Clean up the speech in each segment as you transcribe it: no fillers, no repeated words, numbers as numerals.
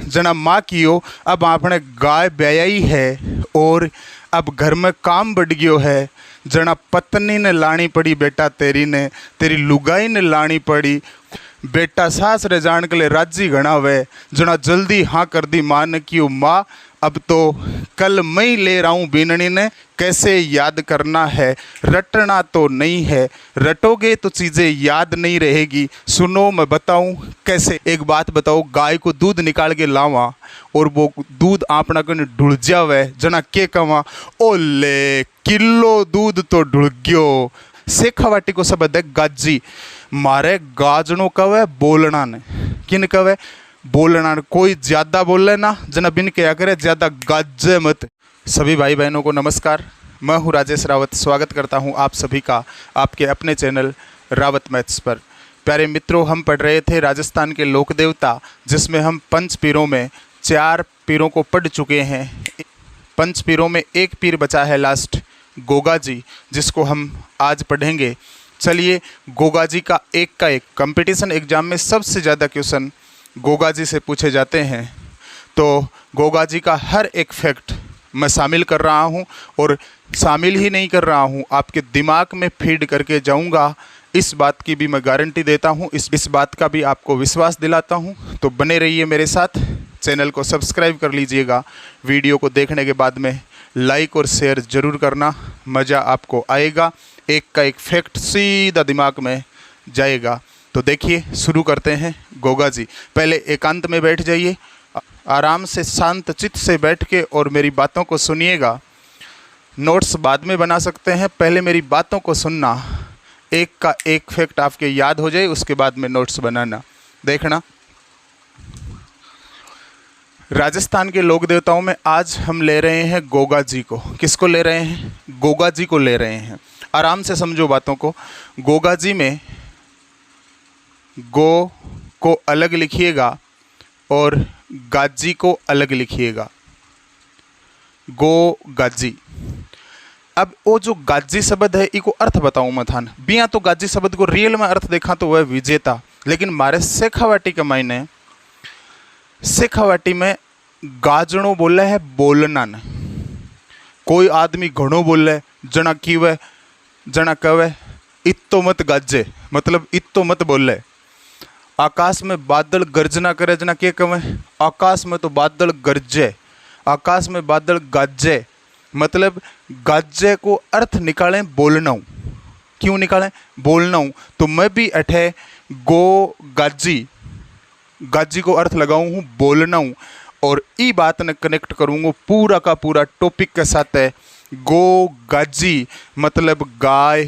जना माँ कियो अब आपने गाय ब्याई है और अब घर में काम बढ़ गयो है। जना पत्नी ने लानी पड़ी बेटा तेरी ने, तेरी लुगाई ने लानी पड़ी बेटा सास रे जान के लिए राजी घना वे। जना जल्दी हाँ कर दी माँ ने कि माँ अब तो कल मैं ही ले रहा हूँ बीननी ने, कैसे याद करना है, रटना तो नहीं है, रटोगे तो चीज़ें याद नहीं रहेगी। सुनो मैं बताऊँ कैसे। एक बात बताओ, गाय को दूध निकाल के लावा और वो दूध आपना कने ढुल जावे, जना के कवा ओले किलो दूध तो ढुल गयो। शेखावाटी को शब्द है गाजी। मारे गाजनो कवे बोलना ने, किन कवे बोलना ने। कोई ज़्यादा बोले ना जना बिन क्या करे, ज़्यादा गाजे मत। सभी भाई बहनों को नमस्कार, मैं हूँ राजेश रावत। स्वागत करता हूँ आप सभी का आपके अपने चैनल रावत मैथ्स पर। प्यारे मित्रों, हम पढ़ रहे थे राजस्थान के लोक देवता, जिसमें हम पंच पीरों में 4 पीरों को पढ़ चुके हैं। पंच पीरों में एक पीर बचा है लास्ट, गोगा जी, जिसको हम आज पढ़ेंगे। चलिए, गोगा जी का एक कंपटीशन एग्जाम में सबसे ज़्यादा क्वेश्चन गोगा जी से पूछे जाते हैं, तो गोगा जी का हर एक फैक्ट मैं शामिल कर रहा हूं, और शामिल ही नहीं कर रहा हूं, आपके दिमाग में फीड करके जाऊंगा। इस बात की भी मैं गारंटी देता हूं, इस बात का भी आपको विश्वास दिलाता हूं। तो बने रहिए मेरे साथ, चैनल को सब्सक्राइब कर लीजिएगा। वीडियो को देखने के बाद में लाइक और शेयर ज़रूर करना, मज़ा आपको आएगा। एक फैक्ट सीधा दिमाग में जाएगा। तो देखिए, शुरू करते हैं। गोगा जी, पहले एकांत में बैठ जाइए, आराम से शांत चित्त से बैठ के और मेरी बातों को सुनिएगा। नोट्स बाद में बना सकते हैं, पहले मेरी बातों को सुनना। एक का एक फैक्ट आपके याद हो जाए, उसके बाद में नोट्स बनाना। देखना, राजस्थान के लोक देवताओं में आज हम ले रहे हैं गोगा जी को। किसको ले रहे हैं? गोगा जी को ले रहे हैं। आराम से समझो बातों को। गोगा जी में गो को अलग लिखिएगा और गाजी को अलग लिखिएगा। गो गाजी। अब वो जो गाजी शब्द है, इको अर्थ बताऊं मैं थान। बिया तो गाजी शब्द को रियल में अर्थ देखा तो वह विजेता, लेकिन मारे शेखावाटी के मायने, शेखावाटी में गाजणो बोले है बोलना ने। कोई आदमी घणो बोले, जना कीवे, जना कवे इत्तो मत गाजे, मतलब इत्तो मत बोले। आकाश में बादल गर्जना करे, जना के कवे आकाश में तो बादल गरजे, आकाश में बादल गाजे, मतलब गाजे को अर्थ निकालें बोलना हूँ। क्यों निकालें? बोलना हूँ। तो मैं भी अठे गो गाजी, गाजी को अर्थ लगाऊँ हूँ बोलना हूँ, और ई बात ने कनेक्ट करूँगा पूरा का पूरा टॉपिक के साथ है। गो गाजी मतलब गाय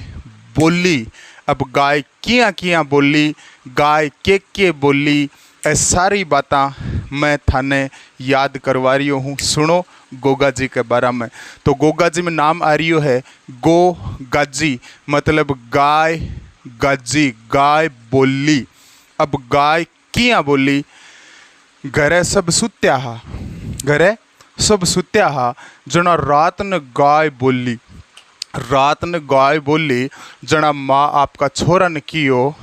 बोली। अब गाय किया किया बोली, गाय के बोली, ये सारी बातें मैं थाने याद करवा रही हूँ। सुनो गोगा जी के बारे में। तो गोगा जी में नाम आ रही है गो गाजी, मतलब गाय गाजी, गाय बोली। अब गाय किया बोली, घरे सब सुत्या हा, घरे सब सुत्या हा, जना रात न गाय बोली, रात ने गाय बोली। जना माँ आपका छोरा ने कियो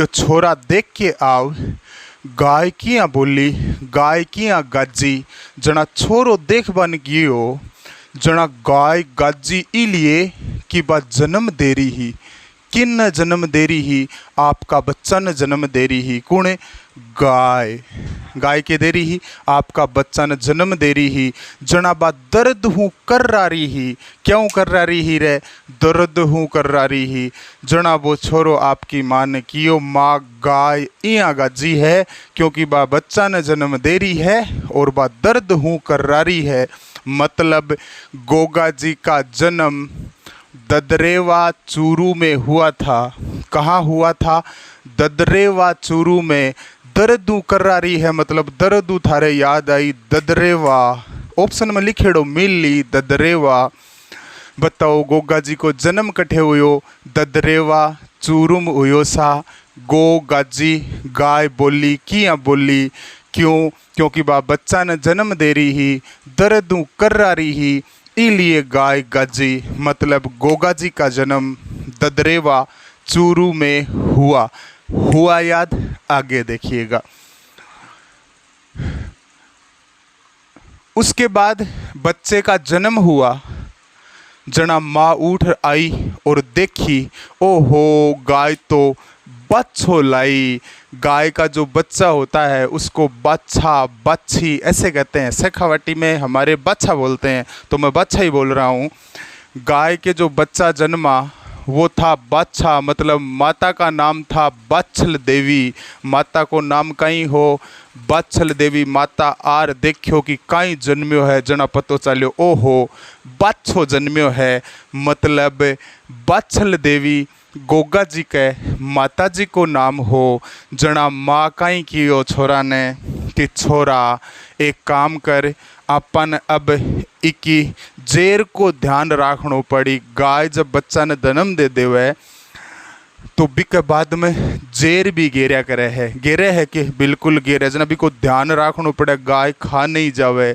छोरा देख के आव, गाय किया बोली, गाय किया गाजी, जना छोरो देख बन गियो, जना गाय गाजी इलिए कि बा जन्म दे रही ही। किन न जन्म दे रही ही? आपका बच्चा न जन्म दे रही ही। कौन है? गाय। गाय के दे रही ही, आपका बच्चा न जन्म दे रही ही। जना बा दर्द हूँ कर रही ही। क्यों कर रही ही रे? दर्द हूँ कर रही ही। जना वो छोरो आपकी माँ ने कियो, माँ गाय इया गाजी है क्योंकि बा बच्चा न जन्म दे रही है और बा दर्द हूँ कर रही है। मतलब गोगा जी का जन्म ददरेवा चूरू में हुआ था। कहाँ हुआ था? ददरेवा चूरू में। दर्दू कर रही है मतलब दर्दू थारे याद आई, ददरेवा। ऑप्शन में लिखेड़ो मिली ददरेवा। बताओ गोगा जी को जन्म कठे हुयो? ददरेवा चूरूम हुयो सा। गो गाजी गाय बोली, किया बोली, क्यों? क्योंकि बा बच्चा ने जन्म दे रही ही, दर्दू कर रही ही, इलिए गाय गाजी। मतलब गोगा जी का जन्म ददरेवा चूरू में हुआ। याद? आगे देखिएगा। उसके बाद बच्चे का जन्म हुआ। जना माँ उठ आई और देखी, ओहो गाय तो बच्चो लाई। गाय का जो बच्चा होता है उसको बाछा बाछी ऐसे कहते हैं, शेखावाटी में हमारे बाछा बोलते हैं, तो मैं बाछा ही बोल रहा हूँ। गाय के जो बच्चा जन्मा वो था बाछा, मतलब माता का नाम था बाछल देवी। माता को नाम कहीं हो बाछल देवी माता आर देखियो कि कहीं जन्म्यो है। जना पतो चलियो ओहो बाछो जन्म्यो है, मतलब बाछल देवी गोगा जी के माता जी को नाम हो। जना माँ कहीं कियो छोरा ने कि छोरा एक काम कर, अपन अब इकी जेर को ध्यान रखनो पड़ी। गाय जब बच्चा ने जन्म दे देवे तो बिक बाद में जेर भी गेरिया करे है कि बिल्कुल गेरे। जना भी को ध्यान रखनो पड़े, गाय खा नहीं जावे।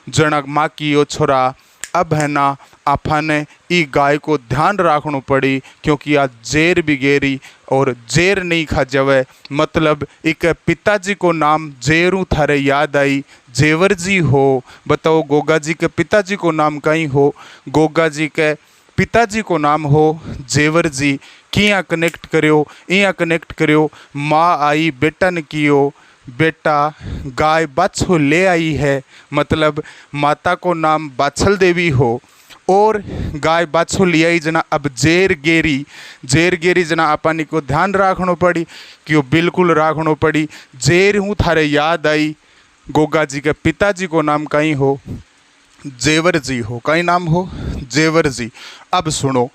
जना माँ की यो छोरा अब है ना आपने ई गाय को ध्यान रखनो पड़ी, क्योंकि आज जेर भी गेरी और जेर नहीं खा जावे। मतलब एक पिताजी को नाम जेरू थारे याद आई, जेवर जी हो। बताओ गोगा जी के पिताजी को नाम कहीं हो, गोगा जी के पिताजी को नाम हो जेवर जी। किया कनेक्ट करियो, इया कनेक्ट करियो। माँ आई बेटा ने कियो, बेटा गाय बाछो ले आई है, मतलब माता को नाम बाछल देवी हो और गाय बाछो ले आई। जना अब जेर गेरी जना अपन को ध्यान रखनो पड़ी, क्यों बिल्कुल रखनो पड़ी। जेर हूँ थारे याद आई, गोगा जी के पिताजी को नाम कहीं हो जेवर जी हो, कहीं नाम हो जेवर जी। अब सुनो,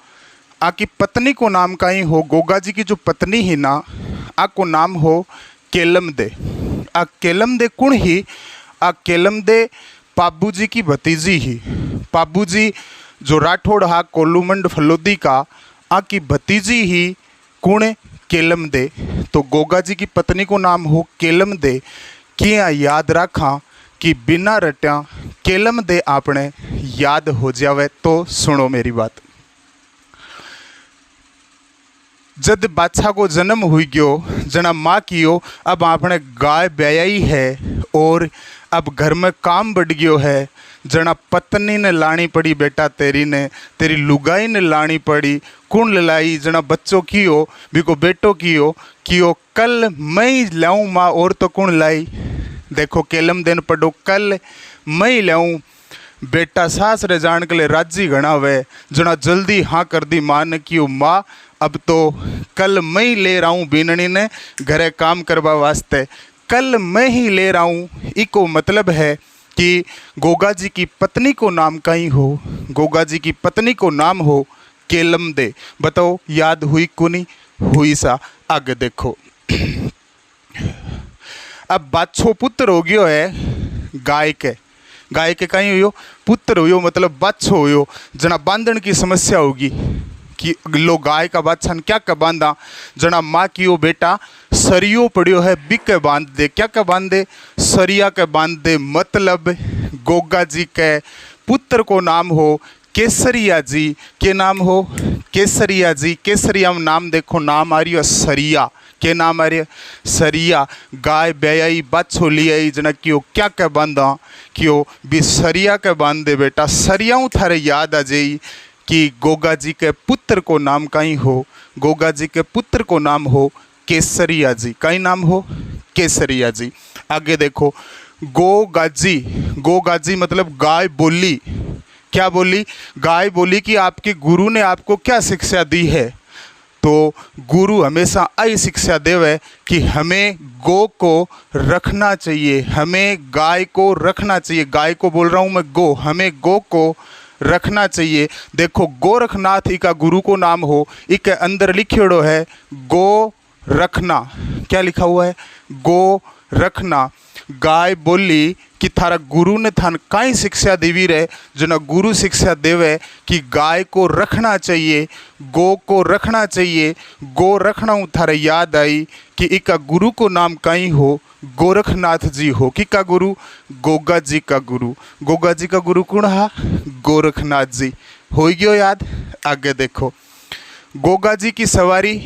आकी पत्नी को नाम कहीं हो, गोगा जी की जो पत्नी ही ना आको नाम हो केलम दे। आ केलम दे कुण ही, आ केलम दे पाबू जी की भतीजी ही। पाबू जी जो राठौड़ हा कोलूमंड फलोदी का, आकी भतीजी ही कुण केलम दे। तो गोगा जी की पत्नी को नाम हो केलम दे। किया याद रखा कि बिना रट्या केलम दे आपने याद हो जावे। तो सुनो मेरी बात, जब बाछा को जन्म हुई गयो, जना माँ कियो, अब आपने गाय ब्याई है और अब घर में काम बढ़ गयो है। जना पत्नी ने लानी पड़ी बेटा तेरी ने, तेरी लुगाई ने लानी पड़ी। कुण लाई, जना बच्चों कियो बिको बेटो कियो कल मैं ही लाऊं माँ, और तो कुण लाई। देखो केलम दिन पढ़ो, कल मैं ही लाऊं। बेटा सास रे जान के लिए राजी घना वे। जना जल्दी हाँ कर दी माँ ने कियो, माँ अब तो कल मैं ही ले रहा हूँ बीननी ने घरे काम करवा वास्ते, कल मैं ही ले रहा हूँ। इको मतलब है कि गोगा जी की पत्नी को नाम कहीं हो, गोगा जी की पत्नी को नाम हो केलम दे। बताओ याद हुई कुनी हुई सा। आगे देखो, अब बाछो पुत्र हो गयो है गाय के कहीं हुयो पुत्र हुयो, मतलब बाछो हुयो। जना बांधन की समस्या होगी कि लो गाय का बाछा क्या का बांधा। जना माँ की ओ बेटा सरियो पड़ियो है बिक के बांध दे। क्या का बांध दे, सरिया के बांध दे। मतलब गोगा जी के पुत्र को नाम हो केसरिया जी। के नाम हो केसरिया जी। केसरिया में नाम देखो, नाम आ रही है सरिया। के नाम आ रही है सरिया। गाय ब्याई बाछो ली आई, जना क्यों क्या के बांधा, क्यों भी सरिया के बांध दे बेटा। सरियाऊ थारे याद आ जाई कि गोगा जी के पुत्र को नाम कहीं हो, गोगा जी के पुत्र को नाम हो केसरिया जी। कहीं नाम हो केसरिया जी। आगे देखो, गोगाजी मतलब गाय बोली। क्या बोली, गाय बोली कि आपके गुरु ने आपको क्या शिक्षा दी है। तो गुरु हमेशा आई शिक्षा देवे कि हमें गौ को रखना चाहिए, हमें गाय को रखना चाहिए। गाय को बोल रहा हूँ मैं गौ, हमें गौ को रखना चाहिए। देखो गोरखनाथ इका गुरु को नाम हो, इके अंदर लिखियोड़ो है गो रखना। क्या लिखा हुआ है, गो रखना। गाय बोली कि थारा गुरु ने थान काई शिक्षा देवी रहे, जना गुरु शिक्षा देवे कि गाय को रखना चाहिए, गो को रखना चाहिए। गो रखना थारे याद आई कि इका गुरु को नाम कहीं हो गोरखनाथ जी हो। कि का गुरु, गोगा जी का गुरु। गोगा जी का गुरु कौन हा, गोरखनाथ जी। हो गयो याद। आगे देखो, गोगा जी की सवारी।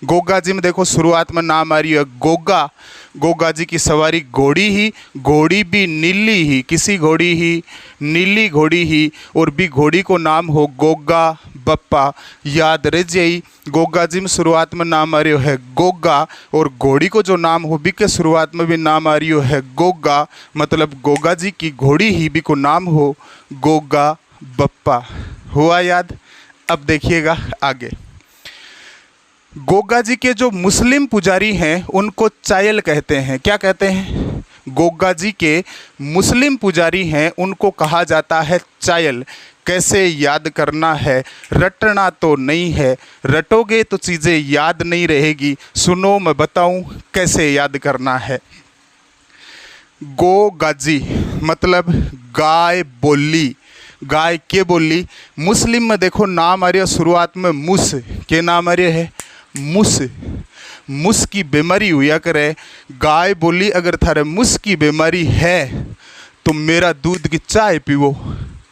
गोगा जी में देखो शुरुआत में नाम आ रही है गोगा, गोगा जी की सवारी घोड़ी ही, घोड़ी भी नीली ही, किसी घोड़ी ही, नीली घोड़ी ही, और भी घोड़ी को नाम हो गोगा बप्पा। याद रह जाई, गोगा जी में शुरुआत में नाम आ रही है गोगा, और घोड़ी को जो नाम हो भी के शुरुआत में भी नाम आ रही है गोगा, मतलब गोगा जी की घोड़ी ही भी को नाम हो गोगा बप्पा। हुआ याद? अब देखिएगा आगे। गोगा जी के जो मुस्लिम पुजारी हैं उनको चायल कहते हैं। क्या कहते हैं? गोगा जी के मुस्लिम पुजारी हैं उनको कहा जाता है चायल। कैसे याद करना है? रटना तो नहीं है, रटोगे तो चीज़ें याद नहीं रहेगी। सुनो मैं बताऊं कैसे याद करना है। गोगाजी मतलब गाय बोली, गाय के बोली। मुस्लिम में देखो नाम आ रहा है शुरुआत में मुस, के नाम आ रहा है मुस। मुस की बीमारी हुआ करे, गाय बोली अगर थारे मुस की बीमारी है तो मेरा दूध की चाय पीवो।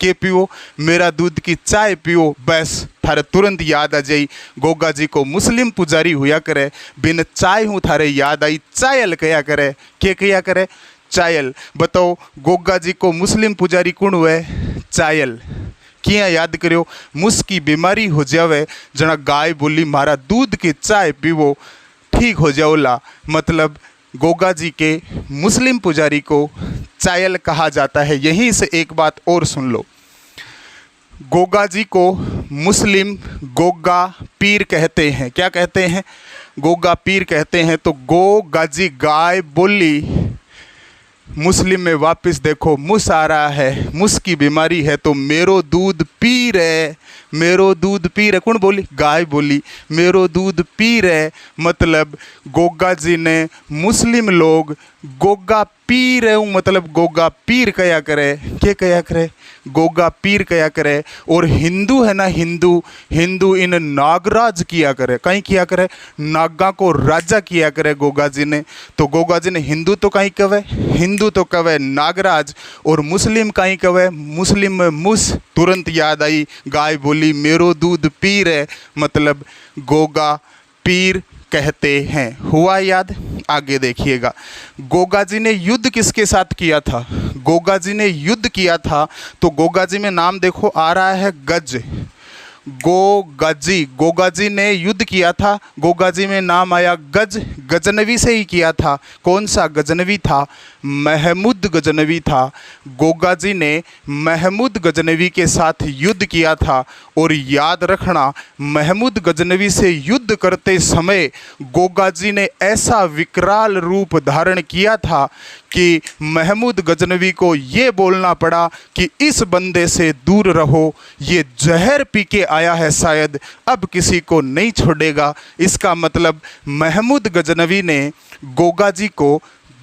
के पीवो? मेरा दूध की चाय पीवो, बस थारे तुरंत याद आ जाई। गोगा जी को मुस्लिम पुजारी हुआ करे, बिन चाय हूँ थारे याद आई, चायल कया करे। के कया करे? चायल। बताओ गोगा जी को मुस्लिम पुजारी कौन हुए? चायल। किया याद करो? मुस की बीमारी हो जावे, जना गाय बोली मारा दूध की चाय पीवो, ठीक हो जाओला। मतलब गोगा जी के मुस्लिम पुजारी को चायल कहा जाता है। यहीं से एक बात और सुन लो, गोगा जी को मुस्लिम गोगा पीर कहते हैं। क्या कहते हैं? गोगा पीर कहते हैं। तो गोगा जी गाय बोली, मुस्लिम में वापस देखो मुस आ रहा है, मुस की बीमारी है तो मेरो दूध पी रहे, मेरो दूध पी रहे। कौन बोली? गाय बोली मेरो दूध पी रहे। मतलब गोगा जी ने मुस्लिम लोग गोगा पी रहे हूँ, मतलब गोगा पीर कया करे। क्या कया करे? गोगा पीर कया करे। और हिंदू है ना, हिंदू, हिंदू इन नागराज किया करे। कहीं किया करे? नागा को राजा किया करे गोगा जी ने। तो गोगा जी ने हिंदू तो कहीं कवे, हिंदू तो कवे नागराज, और मुस्लिम कहीं कवे, मुस्लिम में मुस। तुरंत याद आई, गाय बोली मेरो दूध पी रहे, मतलब गोगा पीर कहते हैं। हुआ याद? आगे देखिएगा। गोगा जी ने युद्ध किसके साथ किया था? गोगा जी ने युद्ध किया था तो गोगा जी में नाम देखो आ रहा है गज। गोगाजी, गोगा जी ने युद्ध किया था, गोगा जी में नाम आया गज। गजनवी से ही किया था। कौन सा गजनवी था? महमूद गजनवी था। गोगा जी ने महमूद गजनवी के साथ युद्ध किया था। और याद रखना, महमूद गजनवी से युद्ध करते समय गोगा जी ने ऐसा विकराल रूप धारण किया था कि महमूद गजनवी को ये बोलना पड़ा कि इस बंदे से दूर रहो, ये जहर पी के आया है, शायद अब किसी को नहीं छोड़ेगा। इसका मतलब महमूद गजनवी ने गोगा जी को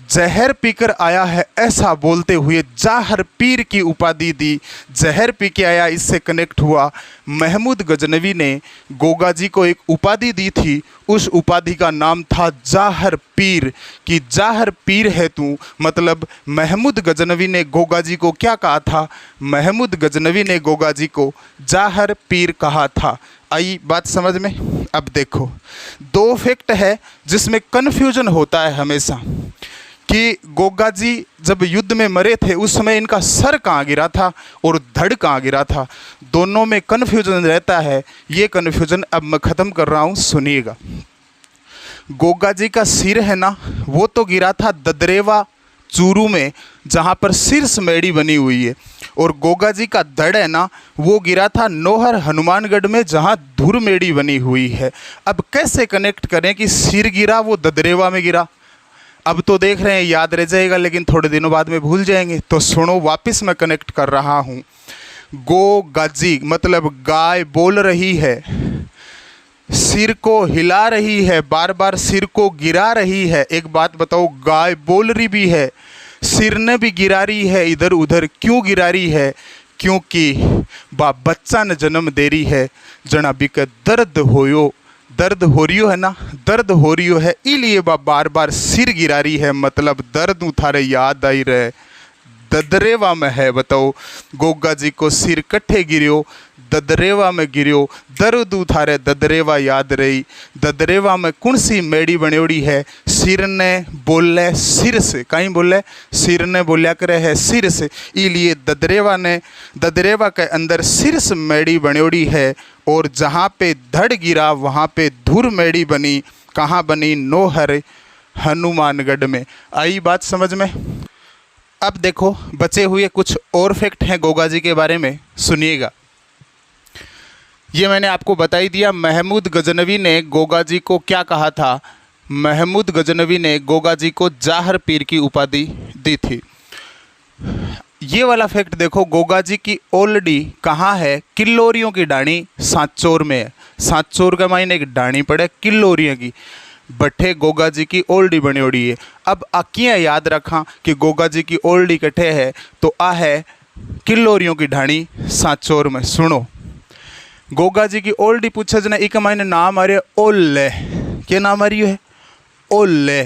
जहर पीकर आया है ऐसा बोलते हुए जाहर पीर की उपाधि दी। जहर पी के आया, इससे कनेक्ट हुआ। महमूद गजनवी ने गोगा जी को एक उपाधि दी थी, उस उपाधि का नाम था जाहर पीर। कि जाहर पीर है तू, मतलब महमूद गजनवी ने गोगा जी को क्या कहा था? महमूद गजनवी ने गोगा जी को जाहर पीर कहा था। आई बात समझ में? अब देखो, दो फैक्ट है जिसमें कन्फ्यूजन होता है हमेशा कि गोगा जी जब युद्ध में मरे थे उस समय इनका सर कहाँ गिरा था और धड़ कहाँ गिरा था। दोनों में कन्फ्यूजन रहता है। ये कन्फ्यूजन अब मैं ख़त्म कर रहा हूँ, सुनिएगा। गोगा जी का सिर है ना, वो तो गिरा था ददरेवा चूरू में, जहाँ पर शीर्ष मेड़ी बनी हुई है। और गोगा जी का धड़ है ना, वो गिरा था नौहर हनुमानगढ़ में, जहाँ धुर मेड़ी बनी हुई है। अब कैसे कनेक्ट करें कि सिर गिरा वो ददरेवा में गिरा? अब तो देख रहे हैं याद रह जाएगा, लेकिन थोड़े दिनों बाद में भूल जाएंगे। तो सुनो, वापस मैं कनेक्ट कर रहा हूँ। गोगाजी मतलब गाय बोल रही है, सिर को हिला रही है, बार बार सिर को गिरा रही है। एक बात बताओ, गाय बोल रही भी है, सिर ने भी गिरा रही है इधर उधर। क्यों गिरा रही है? क्योंकि बच्चा ने जन्म दे रही है, जना बिक दर्द होयो, दर्द हो रही है ना, दर्द हो रही है, इलिए बार बार सिर गिरा रही है। मतलब दर्द उठारे याद आई रहे, ददरेवा में है। बताओ, गोगा जी को सिर कट्ठे गिरियो, ददरेवा में गिरियो, दर्द थारे ददरेवा याद रही। ददरेवा में कौन सी मेड़ी बनेड़ी है, सिर ने बोले सिर से, कहीं बोले सिर ने बोलिया करे है सिर से, इसलिए ददरेवा के अंदर सिर से मेड़ी बनेड़ी है। और जहाँ पे धड़ गिरा वहाँ पे धुर मेड़ी बनी, कहाँ बनी, नोहर हनुमानगढ़ में। आई बात समझ में। अब देखो बचे हुए कुछ और फैक्ट हैं गोगा जी के बारे में, सुनिएगा। ये मैंने आपको बता ही दिया। महमूद गजनवी ने गोगा जी को क्या कहा था, महमूद गजनवी ने गोगा जी को जाहर पीर की उपाधि दी थी। ये वाला फैक्ट देखो, गोगा जी की ओल्डी कहाँ है, किल्लोरियों की डाणी सांचौर में है। सांचौर का मायने एक डाणी पड़े किल्लोरियों की, बट्ठे गोगा जी की ओल्डी बनी है। अब अकियाँ याद रखा कि गोगा जी की ओल्डी कट्ठे है, तो आ है किल्लोरियों की ढाणी सांचौर में। सुनो, गोगा जी की ओल्डी पूछे जना, एक मायने नाम आ रहा है ओल्ले। क्या नाम आ रही है, ओल्ले।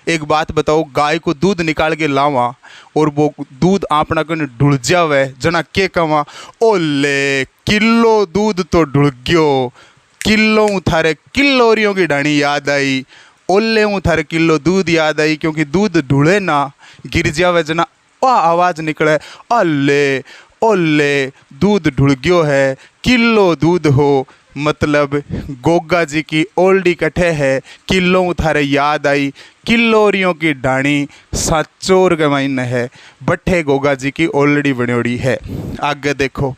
एक बात बताओ, गाय को दूध निकाल के लावा और वो दूध आपना कने ढुल जावे, जना के कवा, ओल्ले किलो दूध तो ढुल गयो। किलो थारे किल्लोरियों की ढाणी याद आई, ओल्ले थारे किलो दूध याद आई, क्योंकि दूध ढूले ना, गिर जावे जना आवाज़ निकले, अल्ले ओल्ले दूध ढुल गयो है, किलो दूध हो। मतलब गोगा जी की ओल्डी कट्ठे है, किलो थारे याद आई, किल्लोरियों की ढाणी सांचौर के मायने है, बट्ठे गोगा जी की ओल्डी बनेड़ी है। आगे देखो,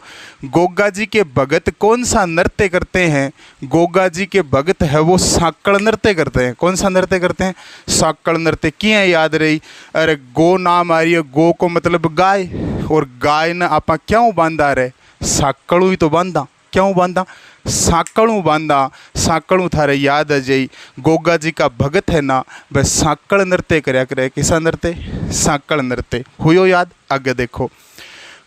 गोगा जी के भगत कौन सा नृत्य करते हैं, गोगा जी के भगत है वो साकड़ नृत्य करते हैं। कौन सा नृत्य करते हैं, साकड़ नृत्य। क्या याद रही, अरे गो नाम आ रही है, गो को मतलब गाय, और गाय ने आपा क्यों बांधा रहे, साकड़ू ही तो बांधा, क्यों बांधा, साकड़ू बांधा। साकड़ू थारे याद आ जाई, गोगा जी का भगत है ना, वह साकड़ नृत्य करया करे। किसा नृत्य, साकड़ नृत्य हुयो याद। आगे देखो,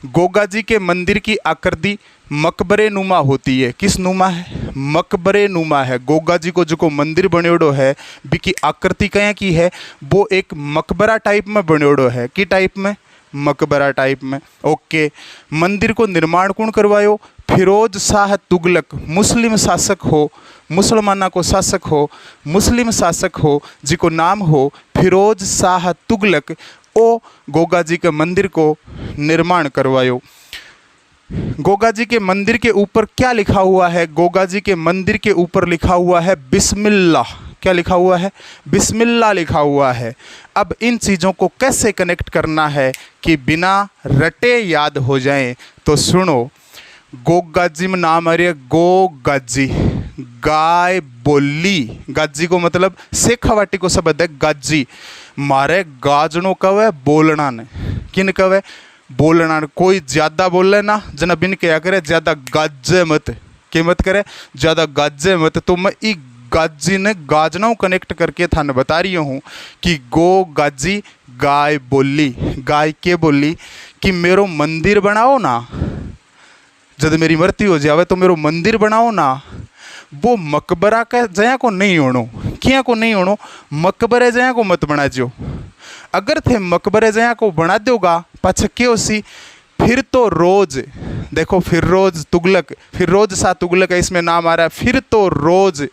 गोगा जी के मंदिर की आकृति मकबरे नुमा होती है। किस नुमा है, मकबरे नुमा है। गोगा जी को जो मंदिर बनेड़ो है, बिकी आकृति कया की है, वो एक मकबरा टाइप में बनेड़ो है। की टाइप में, मकबरा टाइप में। ओके, मंदिर को निर्माण कौन करवायो, फिरोज शाह तुगलक, मुस्लिम शासक हो, मुसलमाना को शासक हो, मुस्लिम शासक हो, जिको नाम हो फिरोज शाह तुगलक, ओ गोगा जी के मंदिर को निर्माण करवायो। गोगा जी के मंदिर के ऊपर क्या लिखा हुआ है, गोगा जी के मंदिर के ऊपर लिखा हुआ है बिस्मिल्लाह। क्या लिखा हुआ है, बिस्मिल्लाह लिखा हुआ है। अब इन चीज़ों को कैसे कनेक्ट करना है कि बिना रटे याद हो जाएं, तो सुनो, गोगा जी में नाम आ रही है गो गाजी, गाय बोली। गाजी को मतलब शेखावाटी को शब्द है गाजी। मारे गाजनो कवे बोलना ने, किन कवे बोलना ने। कोई ज़्यादा बोले ना, जना बिन क्या करे, ज़्यादा गाजे मत, के मत करे, ज़्यादा गाजे मत। तो मैं ई गाजी ने गाजनाओं कनेक्ट करके थाने बता रही हूँ कि गो गाजी गाय बोली। गाय के बोली कि मेरो मंदिर बनाओ ना, जब मेरी मृत्यु हो जावे तो मेरो मंदिर बनाओ ना। वो मकबरा का जया को नहीं होनो, किया को नहीं होनो, मकबरे जया को मत बना जो। अगर थे मकबरे जया को बना दोगा पाछे क्यों सी, फिर तो रोज देखो, फिर रोज तुगलक, फिर रोज सा तुगलक है, इसमें नाम आ रहा है। फिर तो रोज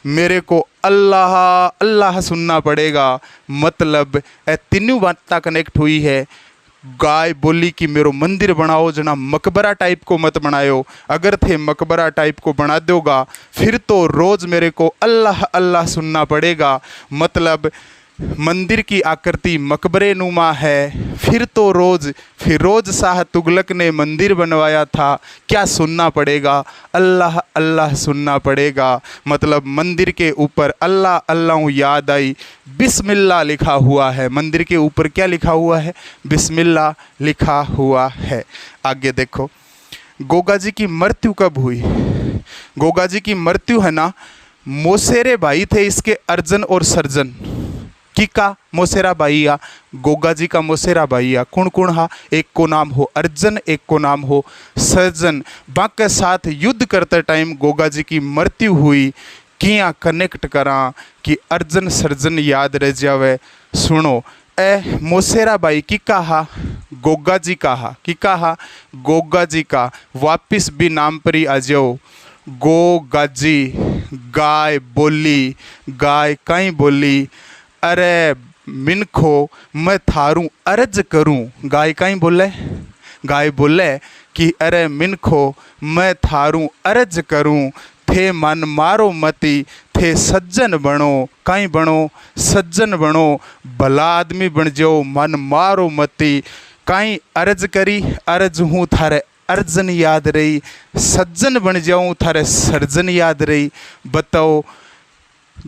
मेरे को अल्लाह अल्लाह सुनना पड़ेगा। मतलब तीनों बातें कनेक्ट हुई है। गाय बोली कि मेरो मंदिर बनाओ, जना मकबरा टाइप को मत बनायो। अगर थे मकबरा टाइप को बना दोगा, फिर तो रोज़ मेरे को अल्लाह अल्लाह सुनना पड़ेगा। मतलब मंदिर की आकृति मकबरे नुमा है। फिर तो रोज़ फिरोज शाह तुगलक ने मंदिर बनवाया था, क्या सुनना पड़ेगा, अल्लाह अल्लाह सुनना पड़ेगा। मतलब मंदिर के ऊपर अल्लाह अल्लाह याद आई, बिस्मिल्लाह लिखा हुआ है। मंदिर के ऊपर क्या लिखा हुआ है, बिस्मिल्लाह लिखा हुआ है। आगे देखो, गोगा जी की मृत्यु कब हुई। गोगा जी की मृत्यु है ना, मोसेरे भाई थे इसके अर्जन और सर्जन की का मोसेरा भाईया, गोगा जी का मोसेरा भाईया कौन कौन हा, एक को नाम हो अर्जन, एक को नाम हो सर्जन। बाके साथ युद्ध करते टाइम गोगा जी की मृत्यु हुई। किया कनेक्ट करा कि अर्जन सर्जन याद रह जावे। सुनो, ए मोसेरा भाई की कहा, गोगा जी कहा कि कहा गोगा जी का वापिस भी नाम पर ही आ जाओ। गोगा जी गाय बोली, गाय कहीं बोली, अरे मिनखो मैं थारू अर्ज करूं। गाय कहीं बोले, गाय बोले कि अरे मिनखो मैं थारू अर्ज करूं, थे मन मारो मती थे सज्जन बनो। कहीं बनो, सज्जन बनो, भला आदमी बन जाओ, मन मारो मती। कहीं अर्ज करी, अर्ज हूँ थारे अर्जन याद रही, सज्जन बन जाऊं थारे सर्जन याद रही। बताओ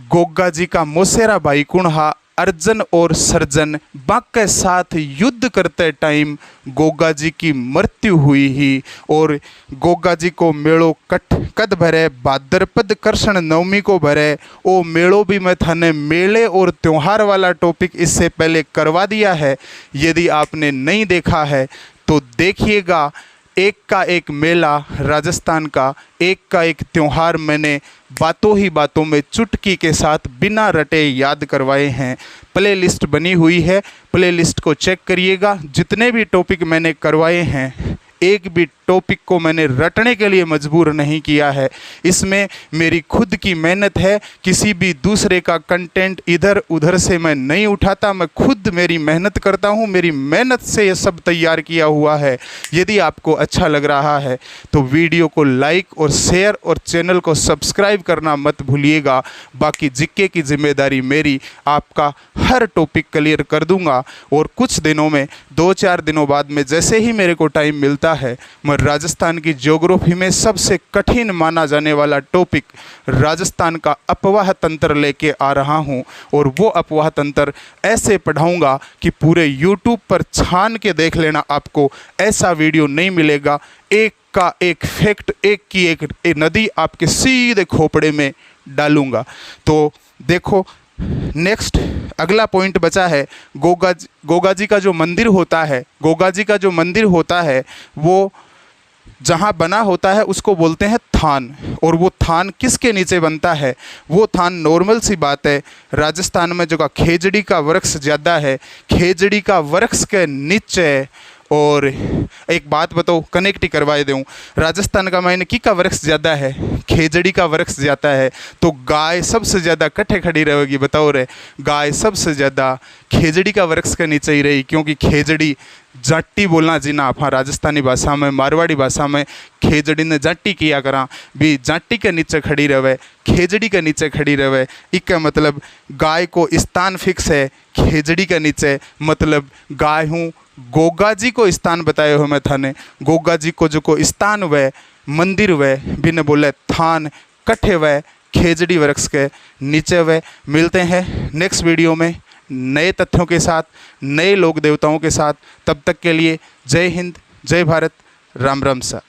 गोगा जी का मोसेरा भाई कौन हा? अर्जन और सर्जन बाके साथ युद्ध करते टाइम गोगा जी की मृत्यु हुई ही। और गोगा जी को मेड़ो कद भरे, भाद्रपद कृष्ण नवमी को भरे। ओ मेड़ो भी मैं थाने मेले और त्योहार वाला टॉपिक इससे पहले करवा दिया है, यदि आपने नहीं देखा है तो देखिएगा। एक का एक मेला राजस्थान का, एक त्यौहार मैंने बातों ही बातों में चुटकी के साथ बिना रटे याद करवाए हैं। प्ले लिस्ट बनी हुई है, प्ले लिस्ट को चेक करिएगा। जितने भी टॉपिक मैंने करवाए हैं, एक भी टॉपिक को मैंने रटने के लिए मजबूर नहीं किया है। इसमें मेरी खुद की मेहनत है, किसी भी दूसरे का कंटेंट इधर उधर से मैं नहीं उठाता। मैं खुद मेरी मेहनत करता हूँ, मेरी मेहनत से ये सब तैयार किया हुआ है। यदि आपको अच्छा लग रहा है तो वीडियो को लाइक और शेयर और चैनल को सब्सक्राइब करना मत भूलिएगा। बाकी जिक्के की जिम्मेदारी मेरी, आपका हर टॉपिक क्लियर कर दूंगा। और कुछ दिनों में, 2-4 दिनों बाद में, जैसे ही मेरे को टाइम मिलता है, मैं राजस्थान की ज्योग्राफी में सबसे कठिन माना जाने वाला टॉपिक राजस्थान का अपवाह तंत्र लेके आ रहा हूं। और वो अपवाह तंत्र ऐसे पढ़ाऊंगा कि पूरे यूट्यूब पर छान के देख लेना, आपको ऐसा वीडियो नहीं मिलेगा। एक का एक फैक्ट, एक की एक नदी आपके सीधे खोपड़े में डालूंगा। तो देखो, नेक्स्ट अगला पॉइंट बचा है गोगा जी का जो मंदिर होता है। गोगा जी का जो मंदिर होता है वो जहाँ बना होता है उसको बोलते हैं थान। और वो थान किसके नीचे बनता है? वो थान, नॉर्मल सी बात है, राजस्थान में जो का खेजड़ी का वृक्ष ज़्यादा है, खेजड़ी का वृक्ष के नीचे। और एक बात बताओ, कनेक्ट ही करवाए दूँ, राजस्थान का मैंने की का वृक्ष ज़्यादा है, खेजड़ी का वृक्ष ज़्यादा है, तो गाय सबसे ज़्यादा कट्ठे खड़ी रहेगी। बताओ रे, गाय सबसे ज़्यादा खेजड़ी का वृक्ष के नीचे ही रही, क्योंकि खेजड़ी जाट्टी बोलना जी ना, आप राजस्थानी भाषा में, मारवाड़ी भाषा में खेजड़ी ने जाट्टी किया करा भी, जाट्टी के नीचे खड़ी रहे, खेजड़ी के नीचे खड़ी रहे। इसका मतलब गाय को स्थान फिक्स है खेजड़ी के नीचे, मतलब गाय हूँ। गोगा जी को स्थान बताए हो मैं थाने, गोगा जी को जो को स्थान वे मंदिर वे बिन बोले थान कट्ठे वे खेजड़ी वृक्ष के नीचे वे। मिलते हैं नेक्स्ट वीडियो में नए तथ्यों के साथ, नए लोक देवताओं के साथ। तब तक के लिए जय हिंद, जय भारत, राम राम सा।